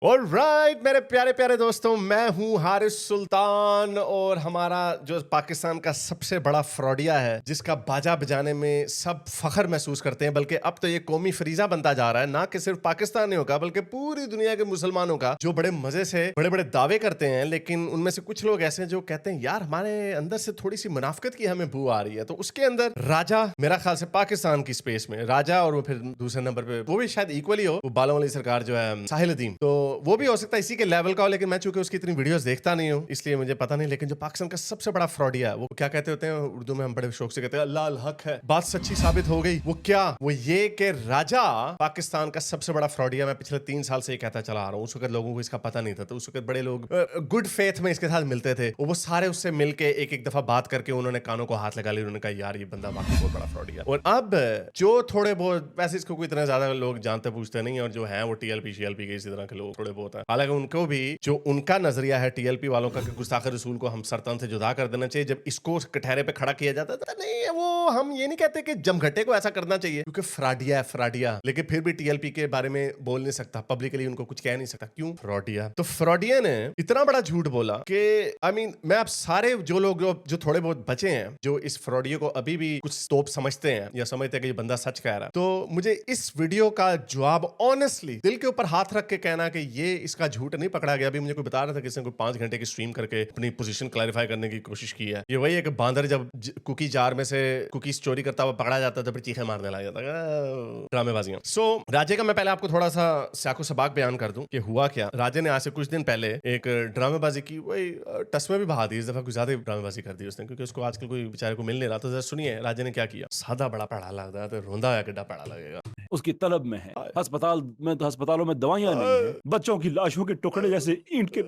Alright मेरे प्यारे प्यारे दोस्तों, मैं हूं हारिस सुल्तान और हमारा जो पाकिस्तान का सबसे बड़ा फ्रॉडिया है जिसका बाजा बजाने में सब फख्र महसूस करते हैं, बल्कि अब तो ये कौमी फरीजा बनता जा रहा है, ना कि सिर्फ पाकिस्तानियों का बल्कि पूरी दुनिया के मुसलमानों का, जो बड़े मजे से बड़े बड़े दावे करते हैं। लेकिन उनमें से कुछ लोग ऐसे हैं जो कहते हैं यार हमारे अंदर से थोड़ी सी मुनाफिकत की हमें बू आ रही है। तो उसके अंदर राजा, मेरा ख्याल से पाकिस्तान की स्पेस में राजा, और वो फिर दूसरे नंबर पे वो भी शायद इक्वली हो, वो बालों वाली सरकार जो है साहिल अदीम, तो वो भी हो सकता है इसी के लेवल का हो। लेकिन मैं चूंकि उसकी इतनी वीडियोस देखता नहीं हूँ इसलिए मुझे पता नहीं। लेकिन जो पाकिस्तान का सबसे बड़ा फ्रॉडिया है वो क्या कहते होते हैं उर्दू में, हम बड़े शौक से कहते हैं अल्लाह अल हक है, बात सच्ची साबित हो गई। वो क्या? वो ये कि राजा पाकिस्तान का सबसे बड़ा फ्रॉडिया। मैं पिछले 3 साल से ये कहता चला आ रहा हूँ। उस वक्त लोगों को इसका पता नहीं था, तो उस वक्त बड़े लोग गुड फेथ में इसके साथ मिलते थे, वो सारे उससे मिलके एक एक दफा बात करके उन्होंने कानों को हाथ लगा लिया। उन्होंने कहा यार ये बंदा वाकई बहुत बड़ा फ्रॉडिया। और अब जो थोड़े बहुत, वैसे इसको कोई इतने ज्यादा लोग जानते पूछते नहीं, और जो है वो टीएलपी शीएलपी के इसी तरह के लोग थोड़े बहुत हैं। हालांकि उनको भी जो उनका नजरिया है टीएलपी वालों का कि गुस्ताख रसूल को हम सरतन से जुदा कर देना चाहिए, जब इसको कटहरे पे खड़ा किया जाता है नहीं, वो हम ये नहीं कहते कि जमघटे को ऐसा करना चाहिए क्योंकि फ्रॉडिया है फ्रॉडिया, लेकिन फिर भी टीएलपी के बारे में बोल नहीं सकता, पब्लिकली उनको कुछ कह नहीं सकता। क्यों? फ्रॉडिया। तो फ्रॉडिया ने इतना बड़ा झूठ बोला कि मैं आप सारे जो लोग जो थोड़े बहुत बचे हैं जो इस फ्रॉडिया को अभी भी कुछ तोप समझते हैं या समझते हैं कि ये बंदा सच कह रहा है, तो मुझे इस वीडियो का जवाब ऑनेस्टली दिल के ऊपर हाथ रख के कहना कि ये इसका झूठ नहीं पकड़ा गया। अभी मुझे कोई बता रहा था कि इसने कोई 5 घंटे की स्ट्रीम करके अपनी पोजीशन क्लैरिफाई करने की कोशिश की है। ये वही है कि बांदर जब कुकी जार में से कुकीज चोरी करता हुआ पकड़ा जाता है तो फिर चीखे मारने लग जाता है, ड्रामेबाजियां। सो राजे का मैं पहले आपको थोड़ा सा साको सबाक बयान कर दूं कि हुआ क्या। राजे ने आज से कुछ दिन पहले एक ड्रामेबाजी की, वही टस में भी बहा दी, इस दफा कुछ ज्यादा ड्रामेबाजी कर दी उसने, क्योंकि उसको आजकल कोई बेचारे को मिल नहीं रहा। तो जरा सुनिए राजे ने क्या किया। सादा बड़ा पड़ा लगता है तो रोंदा है किड्डा पड़ा लगेगा। उसकी तलब में है। अस्पतालों में दवाइयां नहीं है, बच्चों की लाशों के टुकड़े जैसे ईंट के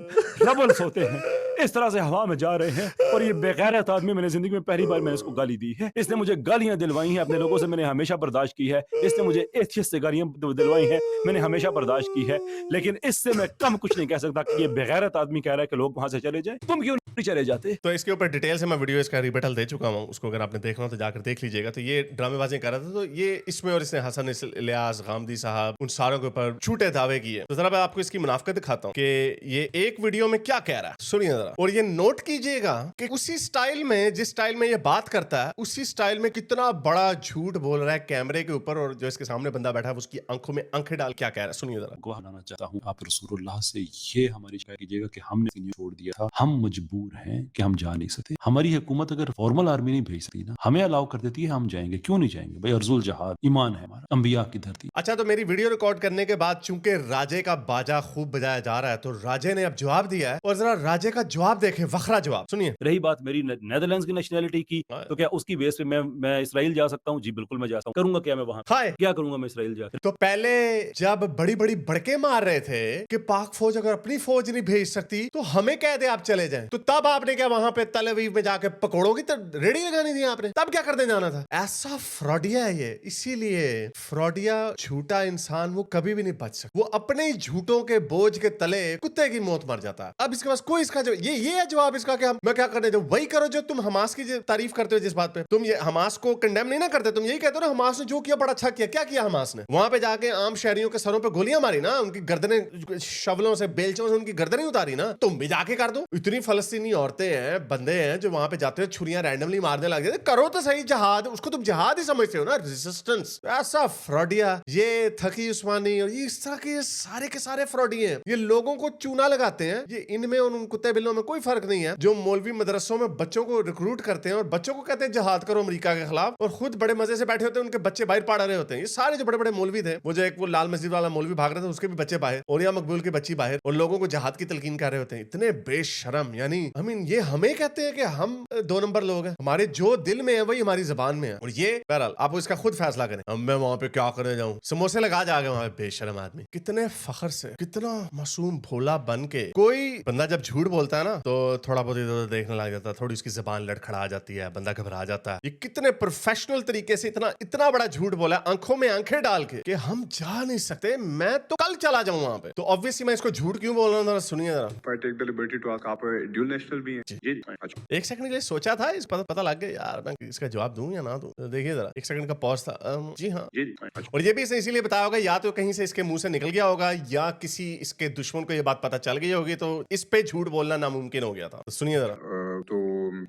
रबल्स होते हैं, इस तरह से हवा में जा रहे हैं। और ये बेगैरत आदमी, मैंने जिंदगी में पहली बार मैंने इसको गाली दी है। इसने मुझे गालियां दिलवाई हैं, अपने लोगों से मैंने हमेशा बर्दाश्त की है। इसने मुझे एथियस्ट से गालियां दिलवाई हैं, मैंने हमेशा बर्दाश्त की है। लेकिन इससे मैं कम कुछ नहीं कह सकता कि ये बेगैरत आदमी कह रहा है कि लोग वहां से चले जाएं। तुम क्यों नहीं चले जाते? तो इसके ऊपर डिटेल से मैं वीडियो इसका रिबटल दे चुका हूँ, उसको अगर आपने देखना हो तो जाकर देख लीजिएगा। तो ये ड्रामेबाजी कर रहा था, तो ये इसमें और इसने हसन इलियास गामदी साहब उन सारों के ऊपर झूठे दावे किए। तो जरा मैं आपको इसकी मुनाफिकत दिखाता हूँ कि ये एक वीडियो में क्या कह रहा है, सुनिए जरा। और ये नोट कीजिएगा कि उसी स्टाइल में, जिस स्टाइल में ये बात करता है, उसी स्टाइल में कितना बड़ा झूठ बोल रहा है कैमरे के ऊपर, और जो इसके सामने बंदा बैठा है उसकी आंखों में आंखें डाल क्या कह रहा है, सुनिए जरा। गवाह बनाना चाहता हूँ आप रसूलुल्लाह से, ये हमारी शिकायत कीजिएगा कि हमने सीनियर छोड़ दिया था, हम मजबूर हैं कि हम जा नहीं सकते। हमारी हुकूमत अगर फॉर्मल आर्मी नहीं भेज सकती ना, हमें अलाउ कर देती है, हम जाएंगे। क्यों नहीं जाएंगे भाई? अर्जुल जहाद ईमान है हमारा, अंबिया की धरती। अच्छा, तो मेरी वीडियो रिकॉर्ड करने के बाद चूंकि राजे का बाजा खूब बजाया जा रहा है, तो राजे ने अब जवाब दिया है, और जरा राजे का जवाब देखें, वखरा जवाब सुनिए। रही बात मेरी नेदरलैंड्स की नेशनैलिटी की, तो क्या उसकी बेस पे मैं इसराइल जा सकता हूँ? जी बिल्कुल मैं जा सकता हूँ। करूंगा क्या मैं वहां? हाय, क्या करूंगा मैं इसराइल जाकर? तो पहले जब बड़ी बड़ी बड़के मार रहे थे कि पाक फौज अगर अपनी फौज नहीं भेज सकती तो हमें कह दे आप चले जाएं, तो तब आपने क्या वहां पे तल अवीव में जाके पकौड़ों की रेडी लगानी थी आपने? तब क्या करने जाना था? ऐसा फ्रॉडिया है ये। इसीलिए फ्रॉडिया, झूठा इंसान, वो कभी भी नहीं बच सकता। वो अपने ही झूठों के बोझ के तले कुत्ते की मौत मर जाता है। अब इसके पास कोई इसका ये है जवाब इसका कि मैं क्या करने दूं? वही करो जो तुम हमास की तारीफ करते हो, जिस बात पे तुम ये हमास को कंडेम नहीं ना करते, तुम यही कहते हो ना हमास ने जो किया बड़ा अच्छा किया। क्या किया हमास ने? वहां पे जाके आम शहरियों के सरों पे गोलियां मारी ना, उनकी गर्दनें शवलों से, बेलचों से उनकी गर्दनें उतारी ना। तुम भी जाके कर दो। इतनी फलस्तीनी औरतें हैं, बंदे हैं जो वहां पे जाते हैं, छुरियां रैंडमली मारने लग जाते। करो तो सही जहाद, उसको तुम जहाद ही समझते हो ना, रेजिस्टेंस। ऐसा फ्रॉडिया ये थकी उस्मानी और ये इस तरह के सारे फ्रॉडिये हैं। ये लोगों को चूना लगाते हैं। ये इनमें और उन कुत्ते बिल्लों में कोई फर्क नहीं है जो मौलवी मदरसों में बच्चों को रिक्रूट करते हैं और बच्चों को कहते हैं जहाद करो अमेरिका के खिलाफ, और खुद बड़े मजे से बैठे होते हैं, उनके बच्चे बाहर पढ़ रहे होते हैं। ये सारे जो बड़े बड़े मौलवी थे, वो जो एक वो लाल मस्जिद वाला मौलवी भाग रहा था, उसके भी बच्चे बाहर, और या मकबूल के बच्ची बाहर, और लोगों को जहाद की तलकीन कर रहे होते हैं। इतने बेशरम। यानी ये हमें कहते हैं कि हम 2 नंबर लोग हैं। हमारे जो दिल में है वही हमारी जुबान में है। और ये बहरहाल आप इसका खुद फैसला करें। अब मैं वहां पे क्या करने जाऊं? समोसे लगा जाके वहां पे। बेशरम आदमी। कितने फखर से, कितना मासूम भोला बन के कोई बंदा जब झूठ बोलता है ना, तो थोड़ा बहुत इधर उधर देखने लग जाता है, थोड़ी उसकी जबान लड़खड़ा जाती है, बंदा घबरा जाता है। ये कितने प्रोफेशनल तरीके से इतना बड़ा झूठ बोला, आंखों में आंखें डाल के कि हम जा नहीं सकते, मैं तो कल चला जाऊं वहां पे। तो ऑब्वियसली मैं इसको झूठ क्यों बोल रहा हूं, जरा सुनिए जरा। I take the liberty to ask, आप ड्यूल नेशनल भी हैं जी। अच्छा, एक सेकंड के लिए सोचा था, इस पता लग गया यार मैं इसका जवाब दूं या ना दूं। तो देखिए जरा, एक सेकंड का पॉज था। जी हाँ। जी। अच्छा, और ये भी इसने इसीलिए बताया होगा, या तो कहीं से इसके मुंह से निकल गया होगा, या किसी इसके दुश्मन को ये बात पता चल गई होगी, तो इस पे झूठ बोलना नामुमकिन हो गया था। तो सुनिए जरा। तो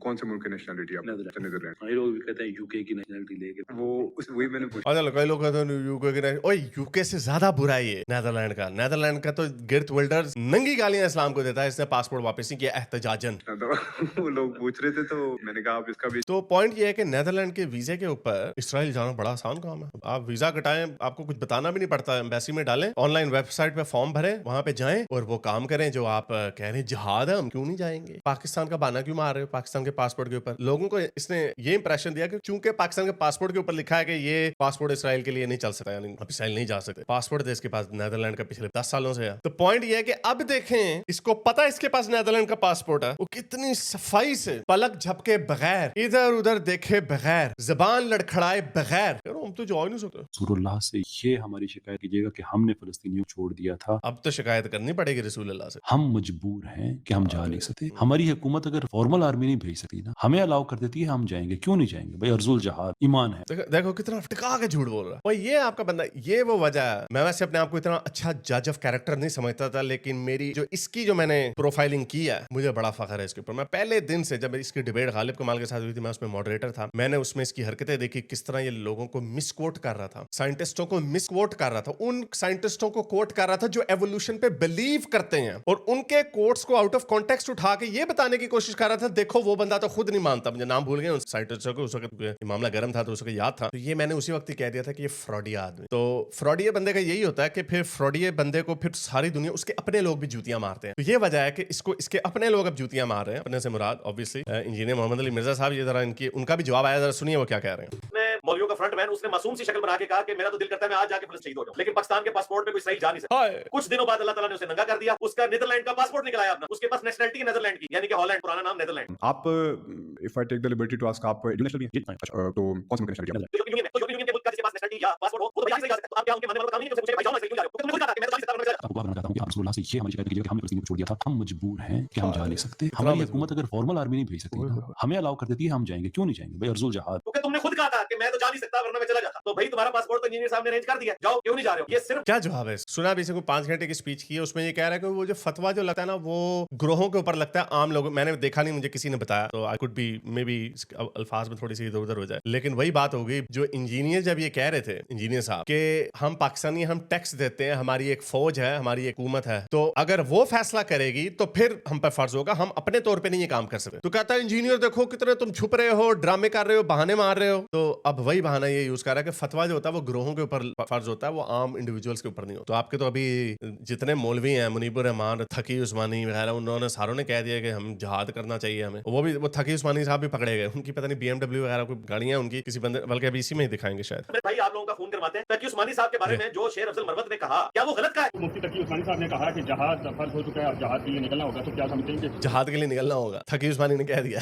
कौन से मुल्क की नेशनलिटी आप? नीदरलैंड। ये लोग भी कहते हैं यूके की नेशनलिटी लेके। वो वही मैंने पूछा। और कई लोग कहते हैं यूके के, ओए यूके से ज्यादा बुरा है ये नेदरलैंड का। नेदरलैंड का तो गिर्त विल्डर्स नंगी गालियां इस्लाम को देता है, इसने पासपोर्ट वापस नहीं किया एहतजाजन। तो वो लोग पूछ रहे थे तो मैंने कहा आप इसका भी। तो पॉइंट ये है कि नेदरलैंड के वीजे के ऊपर इसराइल जाना बड़ा आसान काम है। आप वीजा कटाएं, आपको कुछ बताना भी नहीं पड़ता, एम्बेसी में डालें, ऑनलाइन वेबसाइट पे फॉर्म भरें, वहां पे जाएं और वो काम करें जो आप कह रहे हैं जिहाद है, हम क्यों नहीं जाएंगे। पाकिस्तान का बहाना क्यों मार रहे हो पाकिस्तान के पासपोर्ट के ऊपर? लोगों को इसने ये इंप्रेशन दिया कि चूंकि पाकिस्तान के पासपोर्ट के ऊपर लिखा है कि ये पासपोर्ट इसराइल के लिए नहीं चल सकता, यानी आप इसराइल नहीं जा सकते। पासपोर्ट है इसके पास नेदरलैंड का पिछले 10 सालों से है। तो पॉइंट ये है कि अब देखें, इसको पता है इसके पास नेदरलैंड का पासपोर्ट है, वो कितनी सफाई से पलक झपके बगैर, इधर उधर देखे बगैर, जबान लड़खड़ाए बगैर, हम तो जा ही नहीं सकते। रसूलुल्लाह से ये हमारी शिकायत कीजिएगा कि हमने फलस्तीनियों को छोड़ दिया था। अब तो शिकायत करनी पड़ेगी रसूलुल्लाह से। हम मजबूर हैं कि हम जा नहीं सकते। हमारी हुकूमत अगर फॉर्मल आर्मी नहीं भेज सकती ना, हमें अलाउ कर देती है, हम जाएंगे, क्यों नहीं जाएंगे भाई? अर्जुल जहाद ईमान है। देखो कितना टिका के झूठ बोल रहा है। और ये आपका बंदा, ये वो वजह है। मैं वैसे अपने आप को इतना अच्छा जज ऑफ कैरेक्टर नहीं समझता था, लेकिन मेरी जो इसकी जो मैंने प्रोफाइलिंग की है, मुझे बड़ा फखर है इसके ऊपर। मैं पहले दिन से, जब इसकी डिबेट गालिब कमाल के साथ हुई थी, मैं उसमें मॉडरेटर था, मैंने उसमें इसकी हरकतें देखी, किस तरह ये लोगों को मिसकोट कर रहा था, साइंटिस्टों को मिसकोट कर रहा था, उन साइंटिस्टों को कोट कर रहा था जो एवोल्यूशन पे बिलीव करते हैं, और उनके कोट्स को आउट ऑफ कॉन्टेक्स्ट उठा के ये बताने की कोशिश कर रहा था, देखो वो बंदा तो खुद नहीं मानता। मुझे नाम भूल गए उन साइंटिस्टों को, उस वक्त मामला गर्म था तो उस वक्त याद था। तो ये मैंने उसी वक्त ही कह दिया था कि ये फ्रॉडिया आदमी। तो फ्रॉडिया बंदे का यही होता है कि फिर फ्रॉडिया बंदे को फिर सारी दुनिया, उसके अपने लोग भी जूतियां मारते हैं। तो ये वजह है कि इसको इसके अपने लोग अब जूतियां मार रहे हैं। अपने से मुराद ऑब्वियसली इंजीनियर मोहम्मद अली मिर्जा साहब। ये जरा इनकी उनका भी जवाब आया, जरा सुनिए वो क्या कह रहे हैं। मौलवियों का फ्रंट मैन, उसने मासूम सी शक्ल बना के कहा कि मेरा तो दिल करता है मैं आज जाके फिलिस्तीन शहीद हो जाऊं, लेकिन पाकिस्तान के पासपोर्ट पे कोई सही जा नहीं सकता। कुछ दिनों बाद अल्लाह ताला ने उसे नंगा कर दिया, उसका नीदरलैंड का पासपोर्ट निकल आया अपना, उसके पास नेशनलिटी नीदरलैंड की, यानी कि हॉलैंड, पुराना नाम नीदरलैंड। आप if I take the liberty to ask, आप इंटरनेशनल भी हैं? अच्छा, तो कौन सी नेशनलिटी है? जो यूनियन है, तो यूनियन के मुल्क का जिसके पास नेशनलिटी या पासपोर्ट हो, वो तो यहां से जा सकता है। आप क्या उनके मानने वाला काम नहीं है कि मुझे भाई जाओ ना, क्यों जा रहे हो? तुमने खुद कहा था कि मैं तो जा सकता हूं, मैं आपको बताना चाहता हूं कि आप रसूलुल्लाह से ये हमारी शिकायत कीजिएगा कि हमने फलस्तीन को छोड़ दिया था। हम मजबूर हैं कि हम जा नहीं सकते। हमारी हुकूमत अगर फॉर्मल आर्मी नहीं भेज सकती ना, हमें अलाउ कर देती है, हम जाएंगे, क्यों नहीं जाएंगे भाई? अर्जुल जहाद। क्योंकि तुमने खुद कहा था कि मैं तो जा नहीं सकता वरना मैं चला जाता। तो भाई तुम्हारा पासपोर्ट तो इंजीनियर साहब ने अरेंज कर दिया, जाओ, क्यों नहीं जा रहे हो? ये सिर्फ क्या जवाब है? सुना भी, इसे कोई 5 घंटे की स्पीच की है, उसमें ये कह रहा है कि वो जो फतवा जो लगता है ना, वो ग्रोहों के ऊपर लगता है, आम लोगों, मैंने देखा नहीं, मुझे किसी ने बताया, तो I could be may be अल्फाज में थोड़ी सी इधर उधर हो जाए, लेकिन वही बात हो गई। जो इंजीनियर जब ये कह रहे थे, इंजीनियर साहब, कि हम पाकिस्तानी, हम टैक्स देते हैं, हमारी एक फौज है, हमारी एक हुकूमत है, तो अगर वो फैसला करेगी तो फिर हम पर फर्ज होगा, हम अपने तौर पे नहीं ये काम कर सकते। तो कहता है इंजीनियर देखो कितने तुम छुप रहे हो, ड्रामे कर रहे हो, बहाने मार रहे हो। तो अब वही बहाना ये यूज कर रहा है कि फतवा जो होता है वो ग्रोहों के ऊपर फर्ज होता है, वो आम इंडिविजुअल्स के ऊपर नहीं होता। तो आपके तो अभी जितने मौलवी हैं, मुनीबुर रहमान, थकी उस्मानी वगैरह, उन्होंने सारों ने कह दिया कि हम जिहाद करना चाहिए हमें। वो थकी उस्मानी साहब भी पकड़े गए, उनकी पता नहीं BMW वगैरह कोई गाड़ियां उनकी किसी बंदे, बल्कि अभी इसी में ही दिखाएंगे शायद। भाई आप लोगों का खून करवाते हैं। तकी उस्मानी साहब के बारे में जो शेर अफजल मरवत ने कहा, क्या वो गलत कहा है? मुफ्ती तकी उस्मानी साहब ने कहा कि जहाज फर्ज हो चुका है, अब जहाज के लिए निकलना होगा, तो क्या समझते हैं कि जहाद के लिए निकलना होगा? थकी उस्मानी ने कह दिया।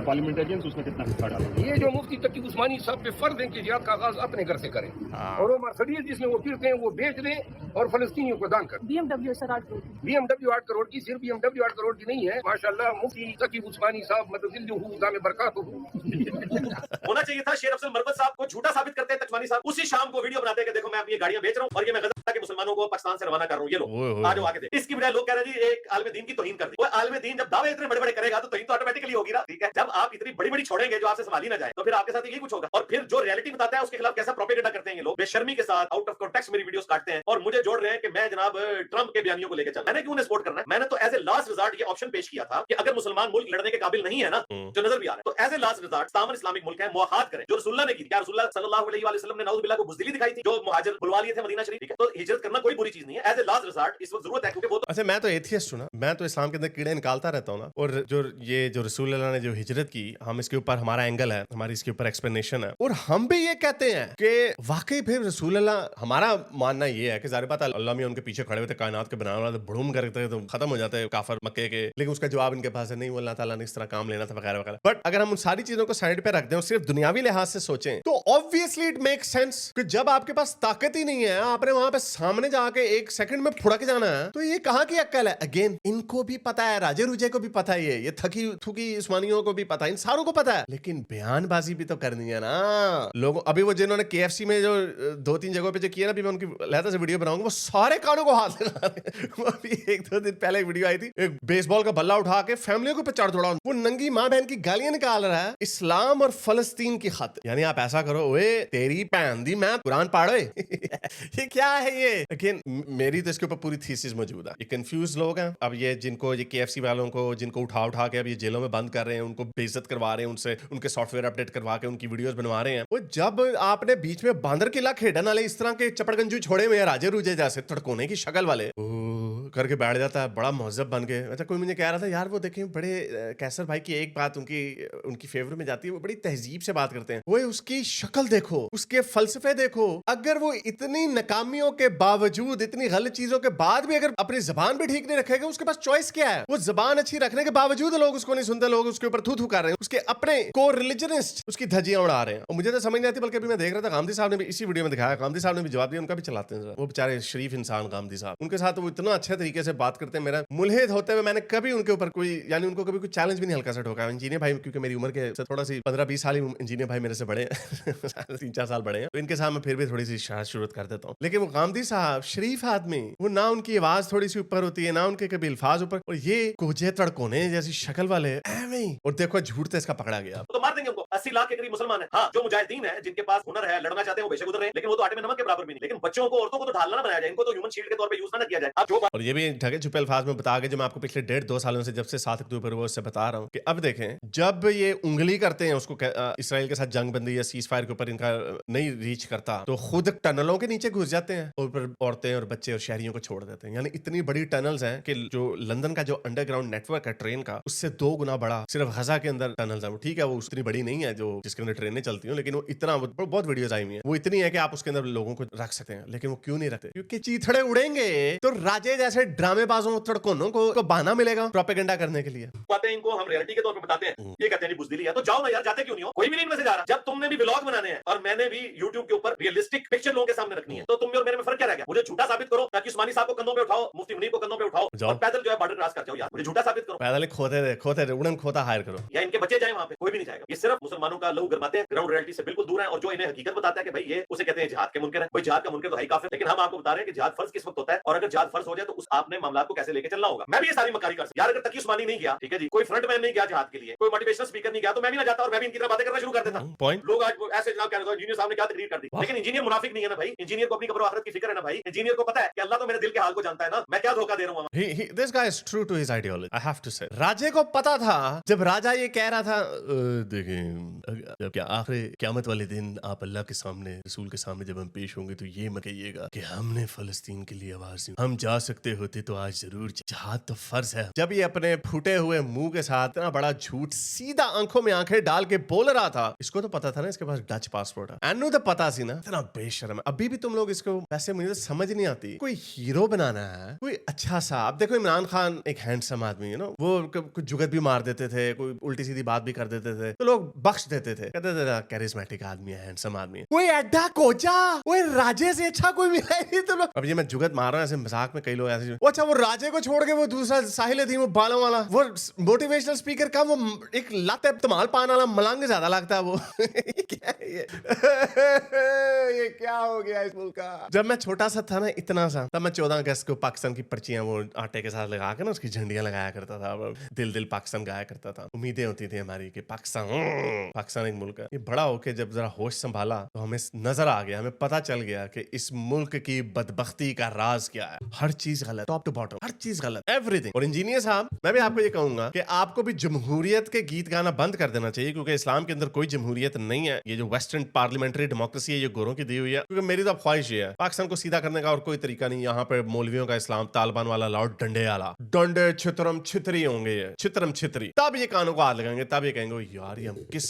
पार्लियामेंटेरियंस उसमें कितना हिस्सा डालेंगे? ये जो मुफ्ती तकी उस्मानी साहब पे फर्ज है कि जिहाद का आगाज अपने घर से करें, और वो मर्सिडीज जिसमें वो फिरते हैं वो बेच दें और फलस्तीनियों को दान करें। BMW sir 8 crore BMW 8 crore की, सिर्फ BMW 8 करोड़ की नहीं है, माशाल्लाह। मुफ्ती तकी उस्मानी साहब होना चाहिए था शेर अफजल मरवत साहब को झूठा साबित करते हैं तकवानी साहब, उसी शाम को वीडियो बनाते हैं कि देखो मैं अपनी गाड़ियां बेच रहा हूं और ये मैं गजा के मुसलमानों को पाकिस्तान से रवाना कर रहा हूं, ये लो आ जाओ आगे दे। इसकी बजाय लोग कह रहे हैं जी एक आलम दीन की तौहीन कर दी। वो आलम दीन जब दावे इतने बड़े बड़े करेगा तो तौहीन तो ऑटोमेटिकली होगी ना, ठीक है। जब आप इतनी बड़ी बड़ी छोड़ेंगे जो आपसे संभाली ना जाए, तो फिर आपके साथ यही कुछ होगा। और फिर जो रियलिटी बताता है उसके खिलाफ कैसा प्रोपेगेंडा करते हैं ये लोग, बेशर्मी के साथ आउट ऑफ कॉन्टेक्स्ट मेरी वीडियोस काटते हैं और मुझे जोड़ रहे हैं कि मैं जनाब ट्रंप के बयानियों को लेकर चल। मैंने क्यों उन्हें सपोर्ट करना है? मैंने तो एज ए लास्ट रिजॉर्ट ये ऑप्शन पेश किया था कि अगर मुसलमान मुल्क लड़ने के काबिल नहीं है ना, जो नजर भी आ रहा है, तो एज ए लास्ट रिजॉर्ट सामन इस्लामिक मुल्क है, मुआहाद करें जो रसूलुल्लाह ने की। क्या रसूलुल्लाह सल्लल्लाहु अलैहि वसल्लम ने नऊज़ बिल्लाह को बुज़दिली दिखाई थी जो मुहाजिर बुलवा लिए थे मदीना शरीफ, ठीक है। तो हिजरत करना कोई बुरी चीज नहीं है, एज ए लास्ट रिजॉर्ट इस वक्त जरूरत है, क्योंकि वो अच्छा, मैं तो एथियस्ट हूं ना, मैं तो इस्लाम के अंदर कीड़े निकालता रहता हूं ना, और जो रसूलुल्लाह ने जो हिजरत की, हम इसके ऊपर हमारा एंगल है, हमारी इसके ऊपर एक्सप्लेनेशन है, और हम भी ये कहते हैं कि वाकई फिर रसूल अल्लाह, हमारा मानना ये है कि ज़ाहिर बात है अल्लाह मियां उनके पीछे खड़े हुए थे, कायनात के बनाने वाले, भड़ूम करते तो खत्म हो जाते काफर मक्के के, लेकिन उसका जवाब इनके पास है नहीं, वो अल्लाह ताला ने इस तरह काम लेना था वगैरह वगैरह। बट अगर हम उन सारी चीजों को साइड पे रख दें और सिर्फ दुनियावी लिहाज से सोचें तो ऑब्वियसली इट मेक सेंस कि जब आपके पास ताकत ही नहीं है, आपने वहां पे सामने जाके एक सेकंड में फुड़क जाना है, तो ये कहाँ की अक्ल है? अगेन इनको भी पता है, राजे रुजे को भी पता है, ये थकी थुकी उस्मानियों को भी पता है, इन सारों को पता है, लेकिन बयानबाजी भी तो करनी है ना लोगों। अभी वो जिन्होंने KFC में जो 2-3 जगहों पे जो किया ना, अभी मैं उनकी लहदा से वीडियो बनाऊंगा, वो सारे कानों को हाथ लगा रहे। वो अभी 1-2 दिन पहले एक वीडियो आई थी, एक बेसबॉल का बल्ला उठा के फैमिलियों को पे चढ़ दौड़ा, वो नंगी माँ बहन की गालियां निकाल रहा है, इस्लाम और फलस्तीन की खत, यानी आप ऐसा करो, ओए तेरी भैन दी मैं कुरान पढ़ो। ये क्या है ये? लेकिन मेरी तो इसके ऊपर पूरी थीसिस मौजूद है। ये कंफ्यूज लोग हैं अब, ये जिनको ये KFC वालों को जिनको उठा उठा के अब ये जेलों में बंद कर रहे हैं, उनको बेइज्जत करवा रहे हैं, उनसे उनके सॉफ्टवेयर अपडेट करवा के उनकी वीडियोस बनवा रहे हैं। वो जब आपने बीच में बांदर किला खेडन वाले इस तरह के चपड़गंजू छोड़े हुए राजे रूजे जैसे तड़कोने की शक्ल वाले करके बैठ जाता है बड़ा महजब बन के। अच्छा कोई मुझे कह रहा था यार वो देखें बड़े कैसर भाई की एक बात उनकी फेवर में जाती है, वो बड़ी तहजीब से बात करते हैं। वो उसकी शक्ल देखो, उसके फलसफे देखो, अगर वो इतनी नाकामियों के बावजूद, इतनी गलत चीजों के बाद भी अगर अपनी जबान भी ठीक नहीं रखेगा, उसके पास चॉइस क्या है? वो जबान अच्छी रखने के बावजूद लोग उसको नहीं सुनते, लोग उसके ऊपर थू थू कर रहे हैं, उसके अपने को रिलीजनिस्ट उसकी धज्जियां उड़ा रहे हैं। और मुझे तो समझ नहीं आती, बल्कि अभी मैं देख रहा था गांधी साहब ने भी इसी वीडियो में दिखाया, गांधी साहब ने भी जवाब दिया, उनका भी चलाते हैं वो बेचारे शरीफ इंसान गांधी साहब, उनके साथ वो इतना अच्छे तरीके से बात करते हैं। मेरा मुल्हिद होते हुए मैंने कभी उनके ऊपर कोई, यानी उनको कभी कोई चैलेंज भी नहीं हल्का सा ठोका। इंजीनियर भाई क्योंकि मेरी उम्र के थोड़ा सी 15-20 साल इंजीनियर भाई मेरे से बड़े हैं 3-4 साल बड़े हैं, तो इनके साथ मैं फिर भी थोड़ी सी शरारत शुरू कर देता हूँ। लेकिन वो गांधी साहब शरीफ आदमी, वो ना उनकी आवाज थोड़ी सी ऊपर होती है, ना उनके कभी अल्फाज ऊपर, और ये कोजे तड़कोने जैसी शक्ल वाले। और देखो झूठ तो इसका पकड़ा गया, तो मार देंगे उनको। 80 लाख के करीब मुसलमान है। हाँ, जो मुजाहिदीन है, जिनके पास हुनर है, लड़ना चाहते हैं, वो बेशक उधर रहे, लेकिन वो तो आटे में नमक के बराबर भी नहीं। लेकिन बच्चों को, औरतों को तो ढालना ना बनाया जाए, इनको तो ह्यूमन शील्ड के तौर पे यूज ना किया जाए। अब जो और ये भी ढके छुपे अल्फाज में बता के, जो मैं आपको पिछले 1.5-2 सालों से जब से 7 अक्टूबर वो उससे बता रहा हूँ कि अब देखें, जब ये उंगली करते हैं उसको इसराइल के साथ जंग बंदी या सीज फायर के ऊपर इनका नहीं रीच करता, तो खुद टनलों के नीचे घुस जाते हैं और फिर औरतें और बच्चे और शहरियों को छोड़ देते हैं। यानी इतनी बड़ी टनल्स हैं कि जो लंदन का जो अंडरग्राउंड नेटवर्क है ट्रेन का, उससे 2 गुना बड़ा सिर्फ गजा के अंदर टनल्स है। ठीक है, वो उतनी बड़ी नहीं है जो जिसके अंदर ट्रेनें चलती हैं, लेकिन वो इतना बहुत वीडियोस आई हुई हैं, वो इतनी है कि आप उसके अंदर लोगों को रख सकते हैं। लेकिन वो क्यों नहीं रखते? क्योंकि चीथड़े उड़ेंगे तो राजे जैसे ड्रामेबाजों तड़कोनों को बहाना मिलेगा प्रोपेगेंडा करने के लिए। बातें इनको हम रियलिटी के तौर पे बताते हैं, ये कहते हैं जी बुज़दिली है, तो जाओ ना यार, जाते क्यों नहीं हो? कोई भी नहीं इनमें से जा रहा। जब तुमने भी व्लॉग बनाने हैं और मैंने भी YouTube के ऊपर रियलिस्टिक पिक्चर लोगों के सामने रखनी है, तो तुम और मेरे में फर्क क्या रह गया? मुझे झूठा साबित करो ताकि उस्मानी साहब को कंधों पे उठाओ, मुफ्ती मुनीर को कंधों पे उठाओ और पैदल जो है बॉर्डर क्रॉस कर जाओ। यार मुझे झूठा साबित करो, पैदल खोते उड़न खोता हायर करो, या इनके बच्चे जाए वहां पे, कोई भी नहीं जाएगा। ये सिर्फ मुसलमानों का लहू गरमाते हैं, ग्राउंड रियलिटी से बिल्कुल दूर है। और जो इन्हें हकीकत बताता है कि भाई ये उसे कहते हैं जिहाद के मुनकर है। भाई जिहाद का मुनकर तो है काफिर, लेकिन हम आपको बता रहे हैं कि जिहाद फर्ज किस वक्त होता है, और अगर जिहाद फर्ज हो जाए तो उस आपने मामला को कैसे लेके चलना होगा। मैं भी ये सारी मक्कारी कर सकता यार। अगर तकी उस्मानी नहीं गया, ठीक है जी, कोई फ्रंट मैन नहीं गया जिहाद के लिए, कोई मोटिवेशनल स्पीकर नहीं गया, तो मैं भी ना जाता और मैं भी इनकी तरह बातें करना शुरू कर देता। पॉइंट लोग आज ऐसे जनाब कह रहे हैं इंजीनियर साहब ने क्या तकरीर कर दी, लेकिन इंजीनियर मुनाफिक नहीं है ना भाई। इंजीनियर को अपनी कब्र आखिरत की फिक्र है ना भाई। इंजीनियर को पता है कि अल्लाह तो मेरे दिल के हाल को जानता है ना, मैं क्या धोखा दे रहा हूँ। This guy is true to his ideology, I have to say. राजे को पता था, जब राजा ये कह रहा था, देखें जब क्या आखिरी क़यामत वाले दिन आप अल्लाह के सामने, रसूल के सामने जब हम पेश होंगे, तो ये मत कहिएगा कि हमने फलस्तीन के लिए आवाज दी, हम जा सकते होते तो आज जरूर, जिहाद तो फर्ज है। जब ये अपने फूटे हुए मुंह के साथ इतना बड़ा झूठ सीधा आंखों में आंखें डाल के बोल रहा था, इसको तो पता था ना इसके पास डच पासपोर्ट है, एनू तो पता सी ना। इतना बेशर्म है। अभी भी तुम लोग इसको, वैसे मुझे तो समझ नहीं आती, कोई हीरो बनाना है, कोई अच्छा सा। आप देखो इमरान खान एक हैंडसम आदमी है ना, वो कुछ जुगत भी मार देते थे, कोई उल्टी सीधी बात भी कर देते थे, तो लोग बख्श देते थे, कहते थे कैरिस्मेटिक आदमी है, हैंडसम आदमी है। कोई एड्डा कोचा, कोई राजे से अच्छा कोई मिला नहीं तो लोग। अब ये मैं जुगत मार रहा हूँ ऐसे मजाक में, कई लोग ऐसे, अच्छा वो राजे को छोड़ के वो दूसरा साहिल थी, वो बालों वाला, वो मोटिवेशनल स्पीकर का, वो एक लाते तमाल पान वाला मलंग ज्यादा लगता है वो। क्या है ये क्या हो गया इस मुल्क का? जब मैं छोटा सा था ना, इतना सा, तब मैं 14 अगस्त को पाकिस्तान की पर्चियां वो आटे के साथ लगा के ना उसकी झंडियां लगाया करता था, दिल दिल पाकिस्तान गाया करता था। उम्मीदें होती थी हमारी कि पाकिस्तान एक मुल्क है। ये बड़ा होके जब जरा होश संभाला तो हमें नजर आ गया, हमें पता चल गया कि इस मुल्क की बदबख्ती का राज क्या है। हर चीज गलत, टॉप टू बॉटम हर चीज गलत, एवरीथिंग। और इंजीनियर साहब, मैं भी आपको ये कहूंगा कि आपको भी जमहूरियत के गीत गाना बंद कर देना चाहिए, क्योंकि इस्लाम के अंदर कोई जमहूरियत नहीं है। ये जो वेस्टर्न पार्लियामेंट्री डेमोक्रेसी है, ये गोरों की दी हुई है। क्योंकि मेरी तो ख्वाहिश ये है, पाकिस्तान को सीधा करने का और कोई तरीका नहीं। यहाँ पे मौलवियों का इस्लाम, तालिबान वाला लाओ, डंडे वाला, डंडे छितरम छितरी होंगे, ये छितरम छितरी, तब ये कानों को हाथ लगाएंगे, तब ये कहेंगे यार ये हम किस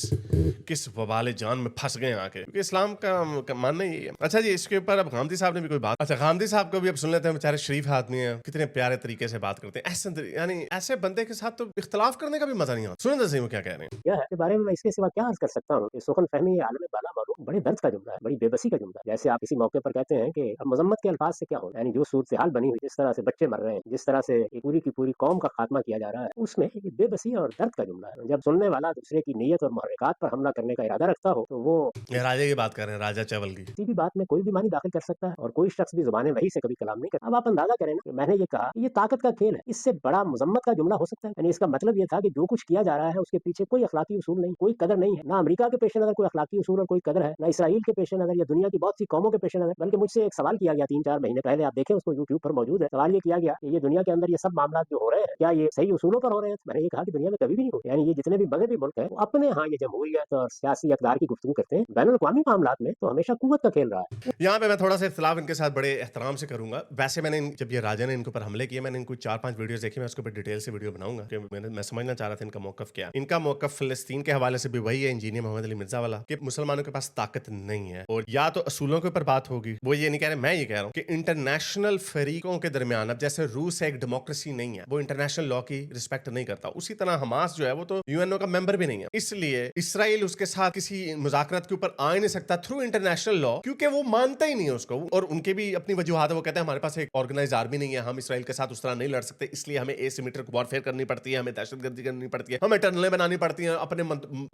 किस वबाल जान में फंस गए आके, क्योंकि इस्लाम का मानना ही है। अच्छा जी, इसके ऊपर अब गांधी साहब ने भी कोई बात, अच्छा गांधी साहब को भी अब सुन लेते हैं, बेचारे शरीफ आदमी हैं, कितने प्यारे तरीके से बात करते हैं। ऐसे यानी ऐसे बंदे के साथ तो इख्तलाफ करने का भी मजा नहीं आता। सुने तो सही वो क्या कह रहे हैं। क्या है के बारे में मैं इसके सिवा क्या अर्ज कर सकता हूँ। सुखन फहमी आलम बाला मालूम बड़े दर्द का जुमला है, बड़ी बेबसी का जुमला है। जैसे आप इसी मौके पर कहते हैं कि अब मजम्मत के अल्फाज से क्या हो, यानी जो सूरत हाल बनी हुई, जिस तरह से बच्चे मर रहे हैं, जिस तरह से एक पूरी की पूरी कौम का खात्मा किया जा रहा है, उसमें ये बेबसी और दर्द का जुमला है। जब सुनने वाला दूसरे की नीयत और मुहर्रिकात पर हमला करने का इरादा रखता हो तो वो राजा की बात कर रहे हैं, राजा चावल की। किसी भी बात में कोई भी मानी दाखिल कर सकता है और कोई शख्स भी जुबान वही से कभी कलाम नहीं करता। अब आप अंदाजा करें ना, मैंने ये कहा ये ताकत का खेल है, इससे बड़ा मजम्मत का जुमला हो सकता है। यानी इसका मतलब ये था कि जो कुछ किया जा रहा है उसके पीछे कोई अखलाकी उसूल नहीं, कोई कदर नहीं है। ना अमेरिका के पेश नजर कोई अखलाकी उसूल और कोई कदर है, ना इसराइल के पेश नजर या दुनिया की बहुत सी कौमों के पेश नजर। बल्कि मुझसे एक सवाल किया गया 3-4 महीने पहले, आप देखें उसको यूट्यूब पर मौजूद है। सवाल ये किया गया कि ये दुनिया के अंदर ये सब मामला जो हो रहे हैं क्या ये सही उसूलों पर हो रहे हैं। मैंने ये कहा कि दुनिया में कभी भी नहीं हो, यानी ये जितने भी मगरबी मुल्क हैं वो अपने यहाँ ये जमहूरियत और सियासी इक़्तिदार की गुफ्तगू करते हैं, बैनुल अक़वामी मामलात में तो हमेशा कुव्वत का खेल रहा है। यहाँ पे मैं थोड़ा सा इख्तिलाफ इनके साथ बड़े एहतराम से करूंगा। वैसे मैंने जब ये राजा ने इनके ऊपर हमले किए, मैंने इनको 4-5 वीडियोस देखी, मैं उसके ऊपर डिटेल से वीडियो बनाऊंगा कि मैं समझना चाह रहा था इनका मौकफ क्या। इनका मौकफ फिलिस्तीन के हवाले से भी वही है, इंजीनियर मोहम्मद अली मिर्जा वाला, कि मुसलमानों के पास ताकत नहीं है। और या तो असूलों के ऊपर बात होगी, वो ये नहीं कह रहे, मैं ये कह रहा हूँ कि इंटरनेशनल फरीकों के दरमियान, अब जैसे रूस एक डेमोक्रेसी नहीं है, वो इंटरनेशनल लॉ की रिस्पेक्ट नहीं करता, उसी तरह हमास जो है वो तो यूएनओ का मेंबर भी नहीं है। इसलिए इसराइल उसके साथ किसी मुज़ाकरत के ऊपर आ नहीं सकता थ्रू इंटरनेशनल लॉ, क्योंकि वो मानता ही नहीं है उसको। और उनके भी अपनी वजूहात है, वो कहते हैं हमारे पास एक ऑर्गेनाइज आर्मी नहीं है, हम इसराइल के साथ उस तरह नहीं लड़ सकते, इसलिए हमें एसिमेट्रिक वॉरफेयर करनी पड़ती है, हमें दहशतगर्दी करनी पड़ती है, हमें टनलें बनानी पड़ती हैं, अपने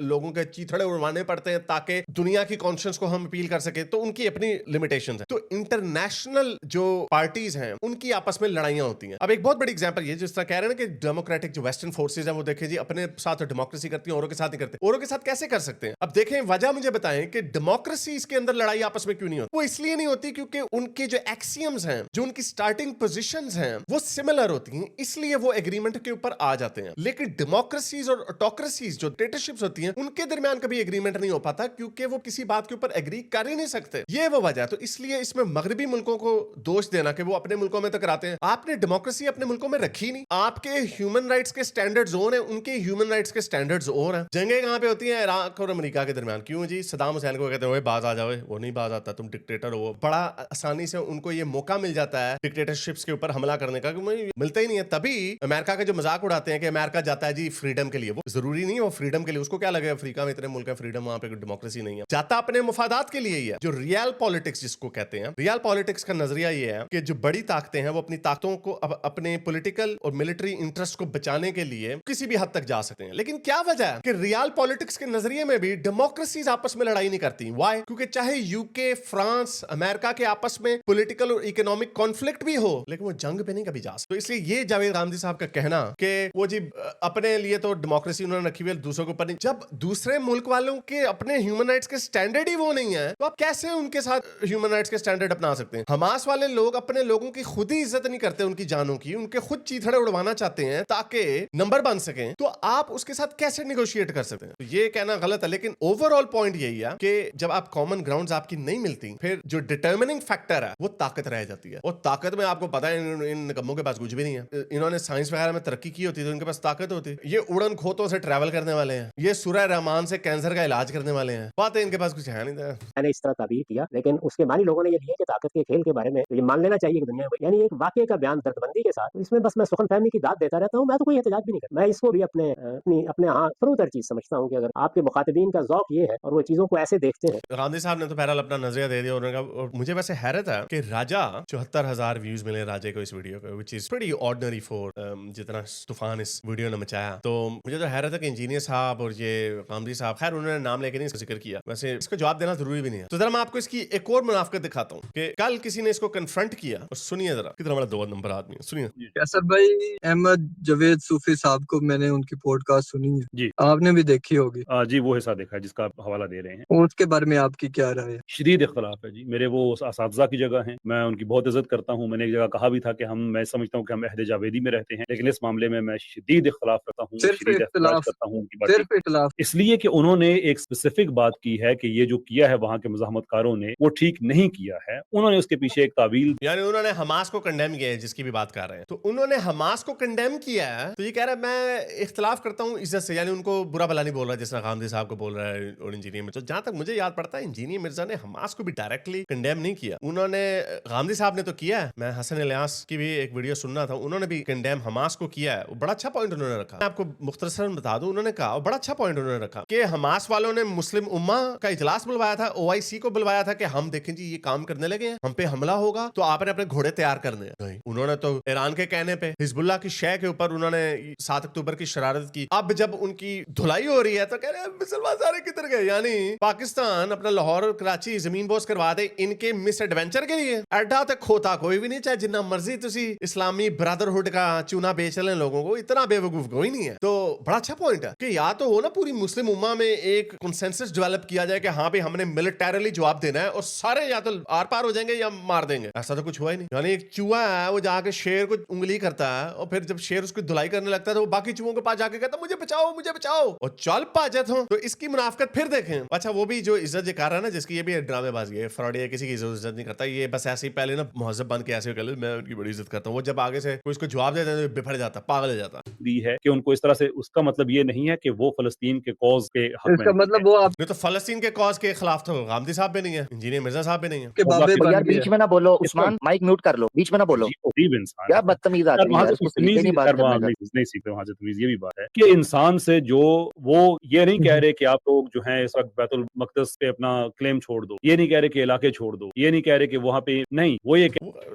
लोगों के चीथड़े उड़वाने पड़ते हैं ताकि दुनिया की कॉन्शियस को हम अपील कर सके। तो उनकी अपनी लिमिटेशंस है। तो इंटरनेशनल जो पार्टीज हैं उनकी आपस में लड़ाइयां होती हैं। अब एक बहुत बड़ी एग्जांपल ये, जिस तरह कह रहे हैं ना कि डेमोक्रेटिक जो वेस्टर्न फोर्सेज हैं वो देखें जी अपने साथ डेमोक्रेसी करती हैं, औरों के साथ नहीं करते। औरों के साथ कैसे कर सकते हैं? अब देखें, वजह मुझे बताएं कि डेमोक्रेसी के अंदर लड़ाई आपस में क्यों नहीं होती? वो इसलिए नहीं होती क्योंकि उनके जो एक्सियम्स हैं, जो उनकी स्टार्टिंग पोजीशंस हैं, वो सिमिलर होती हैं, इसलिए वो एग्रीमेंट के ऊपर आ जाते हैं। लेकिन डेमोक्रेसीज और ऑटोक्रेसीज जो डिक्टेटरशिप्स होती हैं, उनके दरमियान कभी एग्रीमेंट नहीं हो पाता क्योंकि वो किसी बात के ऊपर एग्री कर ही नहीं सकते। ये वो वजह है। तो इसलिए इसमें मगरबी मुल्कों को दोष देना कि वो अपने मुल्कों में तो कराते हैं, आपने डेमोक्रेसी अपने मुल्कों में रखी नहीं। आपके ह्यूमन राइट्स के स्टैंडर्ड्स और हैं, उनके ह्यूमन राइट्स के स्टैंडर्ड्स और हैं। जंगें कहां पे होती हैं? इराक और अमेरिका के दरमियान। क्यों जी? सदाम हुसैन को कहते हैं ओए बाज आ जाओ, वो नहीं बाज आता, तुम डिक्टेटर हो। बड़ा आसानी से उनको ये मौका मिल जाता है डिक्टेटरशिप्स के ऊपर हमला करने का, कि मिलता ही नहीं है। तभी अमेरिका का जो मजाक उड़ाते हैं कि अमेरिका जाता है जी फ्रीडम के लिए, वो जरूरी नहीं है वो फ्रीडम के लिए, उसको क्या लगेगा अफ्रीका में इतने मुल्क है फ्रीडम, वहां पे डेमोक्रेसी नहीं है। जाता अपने मुफादात के लिए ही है। जो रियल पॉलिटिक्स जिसको कहते हैं, रियल पॉलिटिक्स का नजरिया ये है कि जो बड़ी ताकतें हैं वो अपनी ताकतों को अपने पॉलिटिकल और मिलिट्री इंटरेस्ट को बचाने के लिए किसी भी हद तक जा सकते हैं। लेकिन क्या वजह है कि रियल पॉलिटिक्स के नजरिए में भी डेमोक्रेसीज आपस में लड़ाई नहीं करती? व्हाई? क्योंकि चाहे यूके, फ्रांस, अमेरिका के आपस में पॉलिटिकल और इकोनॉमिक कॉन्फ्लिक्ट भी हो, लेकिन वो जंग पे नहीं कभी जा सकते। तो इसलिए ये जावेद गांधी साहब का कहना कि वो जी अपने लिए तो डेमोक्रेसी उन्होंने रखी हुई है, दूसरों के ऊपर नहीं। जब दूसरे मुल्क वालों के अपने ह्यूमन राइट्स के स्टैंडर्ड ही वो नहीं है, तो आप कैसे उनके साथ ह्यूमन राइट्स के स्टैंडर्ड अपना सकते हैं? हमास वाले लोग अपने लोगों की खुद ही इज्जत नहीं करते, उनकी जानों की, उनके खुद चीथड़े उड़वाना चाहते हैं ताकि नंबर बन सकें, तो आप उसके साथ कैसे निगोशिएट कर सकते हैं? तो ये कहना गलत है। लेकिन ओवरऑल पॉइंट यही है कि जब आप कॉमन ग्राउंड्स आपकी नहीं मिलती, फिर जो डिटर्मिनिंग फैक्टर है वो ताकत रह जाती है। और ताकत में आपको पता है इन निकम्मों के पास कुछ भी नहीं है। इन्होंने साइंस वगैरह में तरक्की की होती तो इनके पास ताकत होती। ये उड़न खोतों से ट्रैवल करने वाले हैं, ये सूरह रहमान से कैंसर का इलाज करने वाले हैं, बात है इनके पास कुछ है नहीं था। मैंने इस तरह ताबीर किया, लेकिन उसके मानी लोगों ने ये लिया कि ताकत के खेल के बारे में ये मान लेना चाहिए कि दुनिया में, यानी एक वाकये का बयान दर्दबंदी के साथ, इसमें बस मैं सुखन फहमी की दाद देता रहता हूँ। मैं तो कोई एहतजाज भी नहीं करता। मैं इसको भी अपने हाँ फरूतर चीज समझता हूँ कि अगर आपके मुखातिबीन का ज़ौक़ ये है और वो चीजों को ऐसे देखते हैं। गांधी साहब ने तो बहरहाल अपना नजरिया दे दिया। और मुझे वैसे हैरत है कि राजा 74,000 व्यूज मिले राजे को इस वीडियो को, which is pretty ordinary for जितना तूफान इस वीडियो ने मचाया। तो मुझे तो हैरत है कि इंजीनियर साहब और ये गांधी साहब, खैर उन्होंने नाम लेके नहीं जिक्र किया, वैसे इसको जवाब देना जरूरी भी नहीं है। तो जरा मैं आपको इसकी एक और मुनाफिकत दिखाता हूँ कि कल किसी ने इसको कन्फ्रंट किया, और सुनिए जरा कितना बड़ा 2 नंबर आदमी है, सुनिए। कैसर भाई, अहमद जावेद सूफी साहब को मैंने उनकी पॉडकास्ट सुनी है जी, आपने भी देखी होगी। जी वो हिस्सा देखा है जिसका आप हवाला दे रहे हैं। और उसके बारे में आपकी क्या राय है? शदीद इख्तलाफ है जी। मेरे वो असातिज़ा की जगह हैं, मैं उनकी बहुत इज्जत करता हूँ। मैंने एक जगह कहा भी था कि मैं समझता हूँ कि हम अहद जावेदी में रहते हैं, लेकिन इस मामले में मैं शदीद इख्तलाफ करता हूँ, सिर्फ शदीद इख्तलाफ करता हूँ उनकी बात, सिर्फ इख्तलाफ इसलिए कि उन्होंने एक स्पेसिफिक बात की है कि ये जो किया है वहां के मुज़ाहमतकारों ने वो ठीक नहीं किया है। उन्होंने उसके पीछे एक तावील, यानी उन्होंने हमास को कंडेम किया है, जिसकी भी बात कर रहे हैं। तो उन्होंने हमास को कंडेम किया है, तो ये कह रहा है मैं इख्तलाफ करता हूँ इज्जत से, यानी उनको बुरा भला नहीं बोल रहा है जिस तरह गांधी साहब को बोल रहा है और इंजीनियर मिर्जा। जहां तक मुझे याद पड़ता है इंजीनियर मिर्जा ने हमास को भी डायरेक्टली कंडेम नहीं किया। उन्होंने गांधी साहब ने तो किया है, मैं हसन इलियास की भी एक वीडियो सुनना था, उन्होंने भी कंडेम हमास को किया है। वो बड़ा अच्छा पॉइंट उन्होंने रखा, मैं आपको मुख्तसरन बता दूं। उन्होंने कहा बड़ा अच्छा पॉइंट उन्होंने रखा कि हमास वालों ने मुस्लिम उम्मा का इजलास बुलवाया था, OIC को बुलवाया था कि हम देखें जी ये काम करने लगे हैं, हम पे हमला होगा तो आपने अपने घोड़े तैयार करने हैं। उन्होंने तो ईरान के कहने पे हिजबुल्लाह की शह के ऊपर उन्होंने 7 अक्टूबर की शरारत की। अब जब उनकी धुलाई हो रही है तो कह रहे हैं मुसलमान सारे किधर गए, यानी पाकिस्तान अपना लाहौर और कराची जमीन बोस करवा दे इनके मिस एडवेंचर के लिए। एडा तो खोता कोई भी नहीं, चाहे जितना मर्जी तुसी इस्लामी ब्रदरहुड का चूना बेच लें लोगों को, इतना बेवकूफ कोई नहीं है। तो बड़ा अच्छा पॉइंट है कि या तो हो ना पूरी मुस्लिम उम्मा में एक कंसेंसस डेवलप किया जाए कि हाँ भाई हमने मिलिटरीली जवाब देना है और सारे या तो आर पार हो जाएंगे या मार देंगे। ऐसा तो कुछ हुआ ही नहीं। यानी एक चूहा है वो जाके शेर को उंगली करता है और फिर जब शेर उसकी धुलाई करने लगता है तो वो बाकी चूहों के पास जाके कहता मुझे बचाओ मुझे बचाओ, और चल पाजत हो। तो इसकी मुनाफकत फिर देखें। अच्छा वो भी जो इज्जत ये कर रहा है ना, जिसकी ये भी ड्रामेबाजी है, फ्रॉड है, किसी की इज्जत नहीं करता, ये बस ऐसे ही पहले ना मुहज्जब बन के ऐसे कर, मैं उनकी बड़ी इज्जत करता हूँ। वो जब आगे से कोई इसको जवाब देता है तो बिफर जाता, पागल हो जाता दी है कि उनको इस तरह से, उसका मतलब ये नहीं है कि वो फलस्तीन के कॉज के हक में इसका मतलब वो आप नहीं। तो फलस्तीन के कॉज के खिलाफ तो गांधी साहब भी नहीं है, इंजीनियर मिर्जा साहब भी नहीं है। के बाबे बन यार गए बीच में ना बोलो उस्मान, माइक म्यूट कर लो, बीच में ना बोलो। अजीब इंसान क्या है। बदतमीज यार आदमी वहाँ है, से इसको कुछ सलीके नहीं बात करने का। नहीं सीखते वहाँ से तमीज। ये भी बात है कि इंसान से जो वो ये नहीं कह रहे कि आप लोग जो हैं इस वक्त बैतुल मक़दस पे अपना क्लेम छोड़ दो, ये नहीं कह रहे कि इलाके छोड़ दो, ये नहीं कह रहे कि वहाँ पे नहीं, वो ये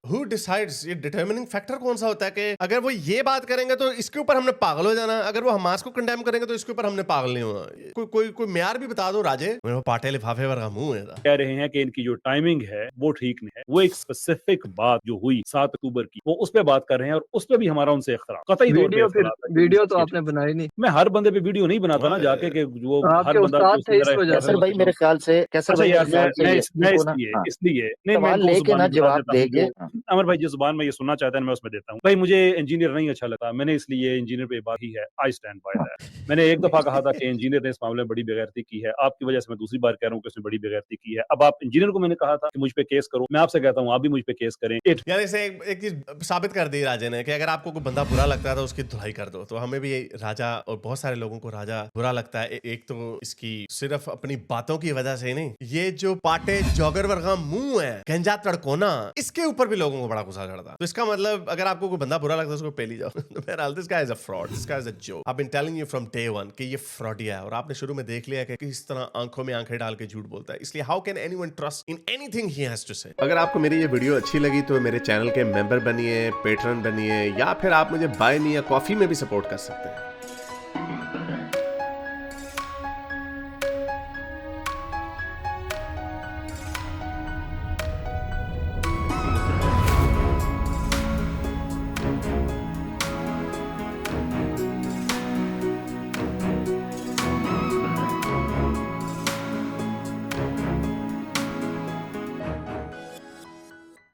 Who decides? ये डिटर्मिनिंग फैक्टर कौन सा होता है कि अगर वो ये बात करेंगे तो इसके ऊपर हमने पागल हो जाना, अगर वो हमास को कंडेम करेंगे तो इसके ऊपर हमने पागल नहीं होना। कोई म्यार भी बता दो राजे, मेरे पाटे लिफाफे वर्गा मुंह है। कह रहे हैं कि इनकी जो टाइमिंग है वो ठीक नहीं है। वो एक स्पेसिफिक बात जो हुई 7 अक्टूबर की, वो उस पे बात कर रहे हैं और उस पे भी हमारा उनसे इख्तलाफ, कतई तौर पे इख्तलाफ है। वीडियो तो आपने बनाई नहीं। मैं हर बंदे पे वीडियो नहीं बनाता ना जाके कि वो हर आपके बंदा उस्ताद थे इस वजह से। कैसर भाई मेरे ख्याल से, कैसर अच्छा भाई यार मेरे ख्याल से मैं इसको ना, हाँ, इसलिए नहीं, मैं सवाल इनको लेके ना जुबान बता जवाब देता हूं, देके। जो अमर भाई जिस जुबान में ये सुनना चाहता है मैं उसमें देता हूँ। भाई मुझे इंजीनियर नहीं अच्छा लगता, मैंने इसलिए इंजीनियर पे बात ही है, आई स्टैंड बाय दैट। मैंने एक दफा कहा था कि इंजीनियर ने इस मामले में बड़ी बेगैरती की है, आपकी वजह से मैं दूसरी बार कह रहा हूँ कि उसने बड़ी बेगैरती की है। अब आप इंजीनियर को मैंने कहा था कि मुझ पे केस करो, मैं आपसे कहता हूँ आप भी मुझ पे केस करें। यार इसे एक चीज साबित कर दी राजे ने कि अगर आपको कोई बंदा बुरा लगता है तो उसकी धुलाई कर दो। तो हमें भी राजा और बहुत सारे लोगों को राजा बुरा लगता है। एक तो इसकी सिर्फ अपनी बातों की वजह से नहीं, ये जो पाटे जॉगर वर्गा मुंह है, गंजा तड़कोना, इसके ऊपर भी लोगों को बड़ा गुस्सा चढ़ता। तो इसका मतलब अगर आपको कोई बंदा बुरा लगता है उसको पे ली जाओ। तो बहरहाल this guy is a fraud, this guy is a joke. I been telling you from day one कि ये फ्रॉडिया है और आपने शुरू में देख लिया कि किस तरह आंखों में आंखें डाल के झूठ बोलता है। इसलिए how can anyone trust in anything he has to say. अगर आपको मेरी ये वीडियो अच्छी लगी तो मेरे चैनल के मेंबर बनिए, पेट्रन बनिए, या फिर आप मुझे बाय मी या कॉफी में भी सपोर्ट कर सकते हैं।